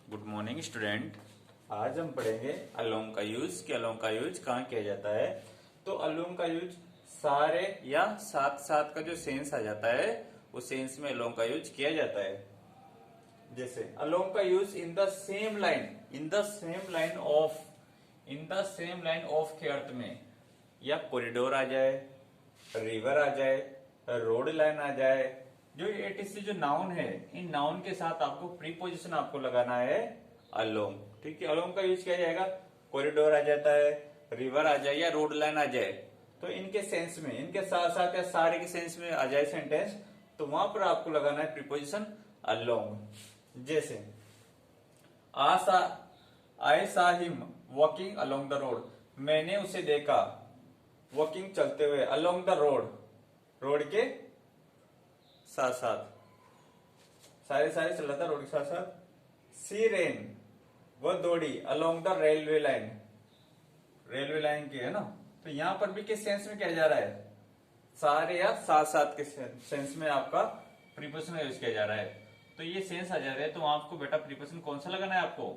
Good morning student. आज हम पढ़ेंगे अलोंग का यूज कि अलोंग का यूज कहाँ किया जाता है। तो अलोंग का यूज सारे या साथ साथ का जो सेंस आ जाता है उस सेंस में अलोंग का यूज किया जाता है। जैसे अलोंग का use in the same line, in the same line of के अर्थ में, या कॉरिडोर आ जाए, रिवर आ जाए, रोड लाइन आ जाए। जो एटीसी जो नाउन है, इन नाउन के साथ आपको प्रीपोजिशन आपको लगाना है अलोंग। ठीक है, अलोंग का यूज किया जाएगा। कॉरिडोर आ जाता है, रिवर आ जाए या रोड लाइन आ जाए, तो इनके सेंस में, इनके साथ साथ या सारे के सेंस में आ जाए सेंटेंस, तो वहां पर आपको लगाना है प्रीपोजिशन अलोंग। जैसे as I saw him walking along the road, मैंने उसे देखा वॉकिंग चलते हुए अलोंग द रोड, रोड के साथ साथ, सारे चल रहा था रोड के साथ साथ। सी रेन, वो दौड़ी along the railway line, railway line की है ना। तो यहां पर भी किस सेंस में किया जा रहा है, सारे या साथ साथ के सेंस में आपका प्रीपोजिशन यूज किया जा रहा है। तो ये सेंस आ जा रहा है, तो आपको बेटा प्रीपोजिशन कौन सा लगाना है, आपको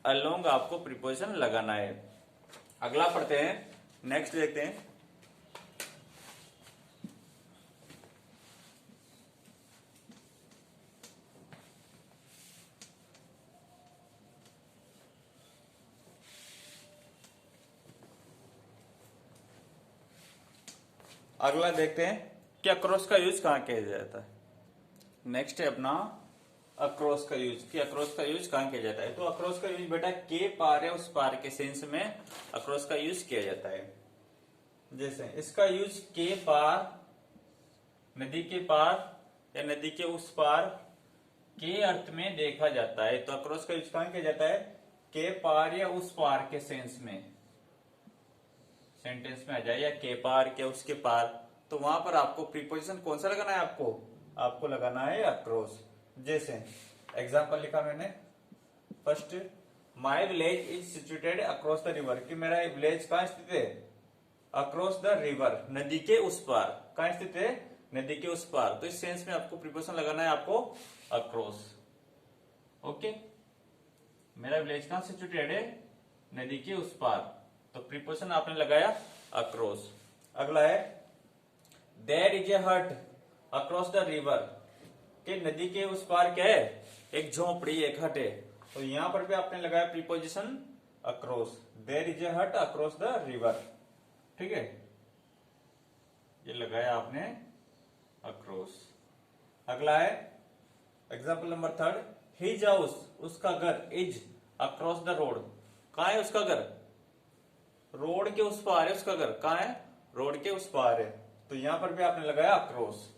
अलोंग आपको प्रीपोजिशन लगाना है। अगला पढ़ते हैं, नेक्स्ट देखते हैं। अगला देखते हैं कि अक्रॉस का यूज कहाँ किया जाता है। नेक्स्ट है अपना अक्रॉस का यूज, कि अक्रॉस का यूज कहाँ किया जाता है। तो अक्रॉस का यूज बेटा के पार या उस पार के सेंस में अक्रॉस का यूज किया जाता है। जैसे इसका यूज के पार, नदी के पार या नदी के उस पार के अर्थ में देखा जाता है। तो अक्रॉस का यूज कहाँ किया जाता है, के पार या उस पार के सेंस में, सेंटेंस में आ जाए, या के पार के उसके पार, तो वहां पर आपको प्रीपोजिशन कौन सा लगाना है, आपको लगाना है अक्रॉस। जैसे एग्जांपल लिखा मैंने first, my village is situated across the river, कि मेरा विलेज कहाँ स्थित है, अक्रॉस द रिवर, नदी के उस पार। कहाँ स्थित है, नदी के उस पार। तो इस सेंस में आपको प्रीपोजिशन लगाना है आपको अक्रॉस। ओके, मेरा विलेज कहाँ सिचुएटेड है, नदी के उस पार, तो प्रीपोजिशन आपने लगाया अक्रॉस। अगला है there is a hut across the river, कि नदी के उस पार क्या है, एक झोपड़ी, एक हट है। तो यहां पर भी आपने लगाया preposition across, there is a hut across the river. ठीक है, ये लगाया आपने अक्रॉस। अगला है example number third, his house, उसका घर, इज अक्रॉस द रोड, कहाँ है उसका घर, रोड के उस पार है उसका घर। कहाँ है, रोड के उस पार है। तो यहां पर भी आपने लगाया अक्रॉस।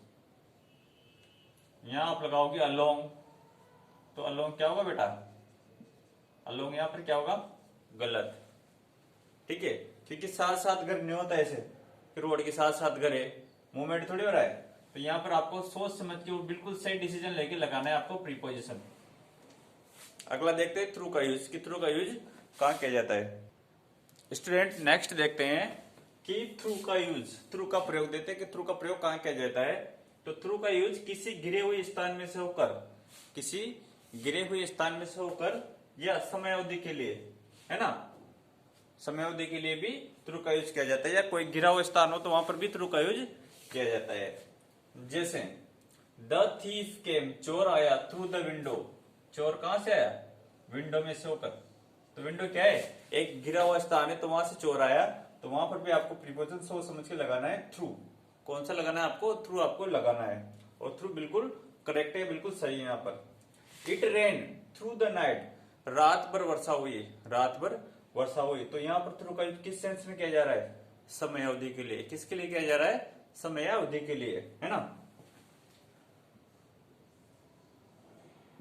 यहां आप लगाओगे अलोंग, तो अलोंग क्या होगा बेटा, अलोंग यहां पर क्या होगा, गलत। ठीक है, क्योंकि साथ साथ घर नहीं होता ऐसे कि रोड के साथ साथ घर है, मूवमेंट थोड़ी हो रहा है। तो यहां पर आपको सोच समझ के बिल्कुल सही डिसीजन लेके लगाना है आपको प्रीपोजिशन। अगला देखते हैं थ्रू का यूज, कि थ्रू का यूज कहां किया जाता है। स्टूडेंट नेक्स्ट देखते हैं कि थ्रू का यूज, थ्रू का प्रयोग देते हैं कि थ्रू का प्रयोग कहां किया जाता है। तो थ्रू का यूज किसी गिरे हुए स्थान में से होकर, किसी गिरे हुए स्थान में से होकर, या समय अवधि के लिए, है ना, समय अवधि के लिए भी थ्रू का यूज किया जाता है, या कोई गिरा हुआ स्थान हो तो वहां पर भी थ्रू का यूज किया जाता है। जैसे द थीफ केम, चोर आया, थ्रू द विंडो, चोर कहां से आया, विंडो में से होकर। तो विंडो क्या है, एक गिरा हुआ स्थान है, तो वहां से चोर आया, तो वहां पर भी आपको प्रीपोजिशन सोच समझ के लगाना है थ्रू। कौन सा लगाना है आपको, थ्रू आपको लगाना है, और थ्रू बिल्कुल करेक्ट है, बिल्कुल सही है यहाँ पर। It rain through the night, रात भर वर्षा हुई, रात भर वर्षा हुई। तो यहाँ पर थ्रू का किस सेंस में किया जा रहा है, समय अवधि के लिए। किसके लिए किया जा रहा है, समय अवधि के लिए, है ना।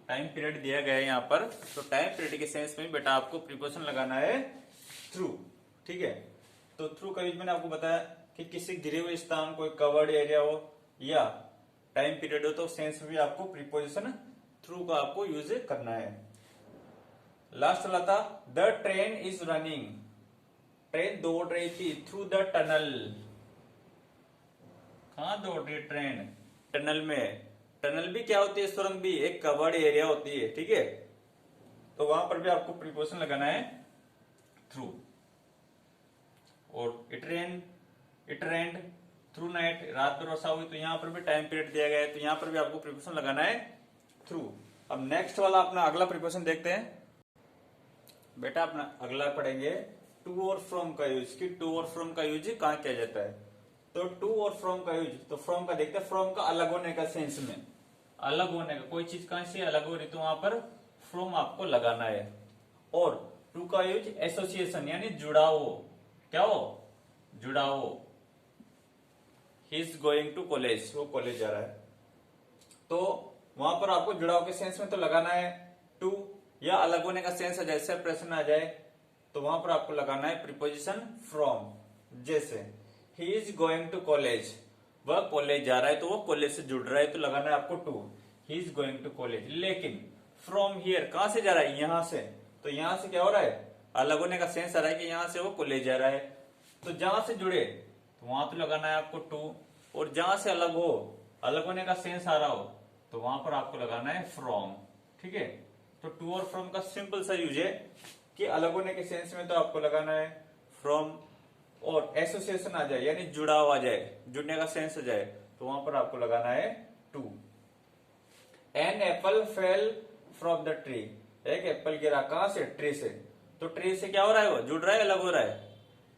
टाइम पीरियड दिया गया है यहाँ पर, तो टाइम पीरियड के सेंस में बेटा आपको प्रीपोजिशन लगाना है थ्रू। ठीक है, तो थ्रू का यूज मैंने आपको बताया कि किसी गिरे हुए स्थान, कोई कवर्ड एरिया हो या टाइम पीरियड हो, तो सेंस में भी आपको प्रीपोजिशन थ्रू का आपको यूज करना है। लास्ट वाला था the train is running, train दौड़ रही थी थ्रू द टनल, कहां दौड़ रही है ट्रेन, टनल में। टनल भी क्या होती है, सुरंग भी एक कवर्ड एरिया होती है। ठीक है, तो वहां पर भी आपको प्रीपोजिशन लगाना है थ्रू। और इट रेंड थ्रू नाइट, रात भर वर्षा हुई, तो यहाँ पर भी टाइम पीरियड दिया गया है, तो यहाँ पर भी आपको प्रीपोजिशन लगाना है थ्रू। अब नेक्स्ट वाला अपना अगला प्रीपोजिशन देखते हैं। बेटा अपना अगला पढ़ेंगे टू और फ्रॉम का यूज, कि टू और फ्रॉम का यूज कहाँ किया जाता है। तो टू और फ्रॉम का यूज, तो फ्रॉम का देखते हैं, फ्रॉम का अलग होने का सेंस में, अलग होने का, कोई चीज कहां से अलग हो रही तो वहां पर फ्रॉम आपको लगाना है। और टू का यूज एसोसिएशन यानी जुड़ाव, क्या हो, जुड़ाव। He is going to college, वो कॉलेज जा रहा है, तो वहां पर आपको जुड़ाव के सेंस में तो लगाना है टू, या अलग होने का सेंस आ जाए, सेपरेशन आ जाए, तो वहां पर आपको लगाना है प्रीपोजिशन फ्रॉम। जैसे he is going to college, वह कॉलेज जा रहा है, तो वो कॉलेज से जुड़ रहा है, तो लगाना है आपको to, he is going to college. लेकिन फ्रॉम हियर कहां से जा रहा है, यहां से, तो यहां से क्या हो रहा है, अलग होने का सेंस आ रहा है कि यहां से वो कॉलेज जा रहा है, तो जहां से जुड़े तो वहां तो लगाना है आपको टू, और जहां से अलग हो, अलग होने का सेंस आ रहा हो, तो वहां पर आपको लगाना है फ्रॉम। ठीक है, तो टू और फ्रॉम का सिंपल सा यूज है कि अलग होने के सेंस में तो आपको लगाना है फ्रॉम, और एसोसिएशन आ जाए यानी जुड़ाव आ जाए, जुड़ने का सेंस आ जाए, तो वहां पर आपको लगाना है to. An apple fell from the tree, एक एप्पल गिरा कहां से, ट्री से, तो ट्री से क्या हो रहा है, वो जुड़ रहा है, अलग हो रहा है,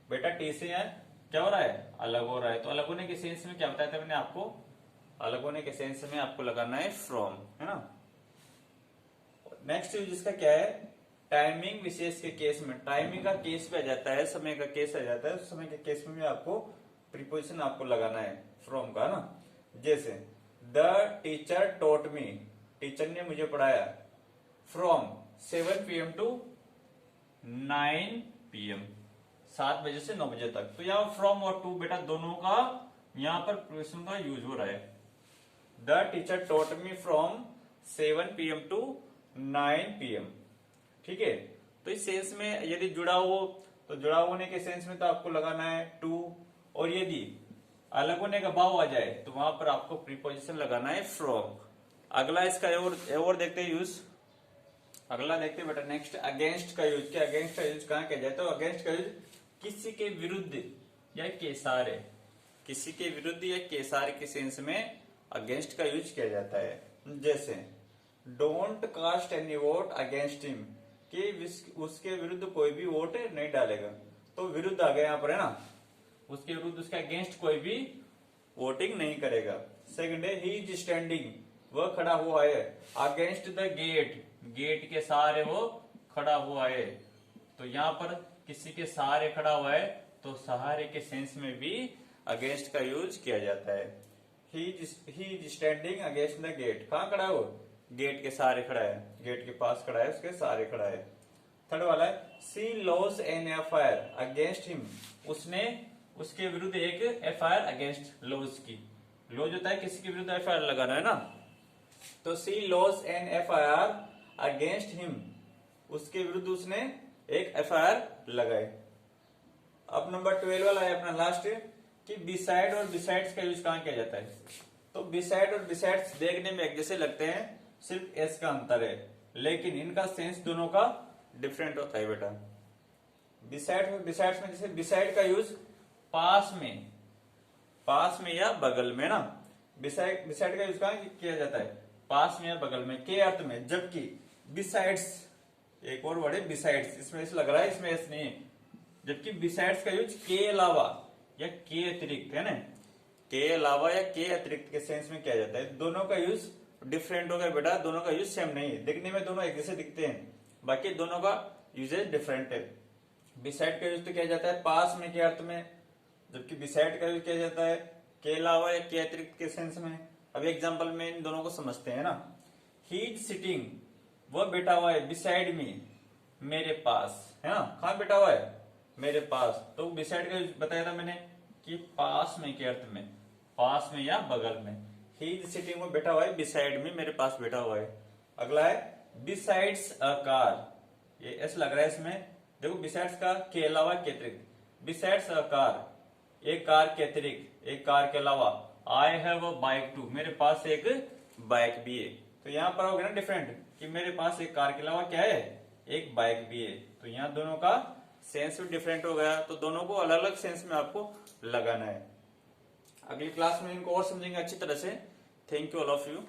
बेटा टी से है क्या हो रहा है, अलग हो रहा है, तो अलग होने के सेंस में क्या बताया था मैंने आपको, अलग होने के सेंस में आपको लगाना है फ्रॉम, है ना। नेक्स्ट यूज इसका क्या है, टाइमिंग विशेष के केस में, टाइमिंग का केस पे आ जाता है, समय का केस आ जाता है, उस समय के केस में भी आपको प्रीपोजिशन आपको लगाना है फ्रॉम का ना। जैसे the teacher taught me, teacher ने मुझे पढ़ाया, फ्रॉम 7 PM टू 9 PM, 7 बजे से 9 बजे तक, तो यहाँ फ्रॉम और टू बेटा दोनों का यहाँ पर प्रीपोजिशन का यूज हो रहा है। The teacher taught me from 7 PM to 9 PM, ठीक है। तो इस सेंस में यदि जुड़ा हो, तो जुड़ा होने के सेंस में तो आपको लगाना है टू, और यदि अलग होने का भाव आ जाए तो वहां पर आपको प्रीपोजिशन लगाना है फ्रॉम। अगला इसका और देखते हैं यूज, अगला देखते हैं बेटा नेक्स्ट, अगेंस्ट का यूज। क्या अगेंस्ट का यूज कहाँ किया जाए, तो अगेंस्ट का यूज किसी के विरुद्ध या के सारे, किसी के विरुद्ध या के सारे के सेंस में अगेंस्ट का यूज किया जाता है। जैसे don't cast any vote against him, कि उसके विरुद्ध कोई भी वोट नहीं डालेगा, तो विरुद्ध आ गया यहाँ पर, है ना, उसके विरुद्ध, उसके अगेंस्ट कोई भी वोटिंग नहीं करेगा। सेकंड है ही इज स्टैंडिंग, वह खड़ा हुआ है, अगेंस्ट द गेट, गेट के सहारे वो खड़ा हुआ है, तो यहाँ पर किसी के सहारे खड़ा हुआ है, तो सहारे के सेंस में भी अगेंस्ट का यूज किया जाता है। He is standing against the gate, कहाँ खड़ा है वो, गेट के सहारे खड़ा है, गेट के पास खड़ा है, उसके सहारे खड़ा है। थर्ड वाला है C lodges an FIR against him, उसने उसके विरुद्ध एक एफआईआर अगेंस्ट लॉज की, लॉज होता है किसी के विरुद्ध एफआईआर लगाना है ना, तो C lodges an FIR against him, उसके विरुद्ध उसने एक एफआईआर लगाए। अब नंबर 12 वाला है अपना लास्ट, कि बिसाइड और बिसाइड्स का यूज कहाँ किया जाता है। तो बिसाइड और बिसाइड्स देखने में एक जैसे लगते हैं, सिर्फ एस का अंतर है, लेकिन इनका सेंस दोनों का डिफरेंट होता है बेटा। बिसाइड और बिसाइड्स में जैसे बिसाइड का यूज पास में या बगल में ना, बिसाइड का यूज कहाँ किया जाता है, पास में या बगल में के अर्थ में, जबकि बिसाइड्स एक और वर्ड है बिसाइड्स, इसमें ऐसा लग रहा है, इसमें ऐसा नहीं है, जबकि बिसाइड्स का यूज के अलावा या के अतिरिक्त, है ना, के अलावा या के अतिरिक्त के सेंस में किया जाता है। दोनों का यूज डिफरेंट हो गया बेटा, दोनों का यूज सेम नहीं है, दिखने में दोनों एक जैसे दिखते हैं, बाकी दोनों का यूजेज डिफरेंट है। बिसाइड का यूज तो किया जाता है पास में के अर्थ में, जबकि बिसाइड का यूज किया जाता है के अलावा या के अतिरिक्त के सेंस में। अब एग्जांपल में इन दोनों को समझते हैं ना। ही इज सिटिंग, वह बैठा हुआ है, बिसाइड मी, मेरे पास, है ना, कहाँ बैठा हुआ है, मेरे पास, तो बिसाइड का यूज बताया था मैंने कि पास में के अर्थ में, पास में या बगल में। ही इज सिटिंग, वो बैठा हुआ है बिसाइड में, मेरे पास बैठा हुआ है। अगला है बिसाइड्स अ कार, ये ऐसा लग रहा है इसमें, देखो बिसाइड्स का के अलावा के अतिरिक्त, बिसाइड्स अ कार, एक कार के अतिरिक्त, एक कार के अलावा, I have a bike too, मेरे पास एक बाइक भी है। तो यहाँ पर हो गया ना डिफरेंट, कि मेरे पास एक कार के अलावा क्या है, एक बाइक भी है। तो यहाँ दोनों का सेंस भी डिफरेंट हो गया, तो दोनों को अलग अलग सेंस में आपको लगाना है। अगली क्लास में इनको और समझेंगे अच्छी तरह से। Thank you all of you.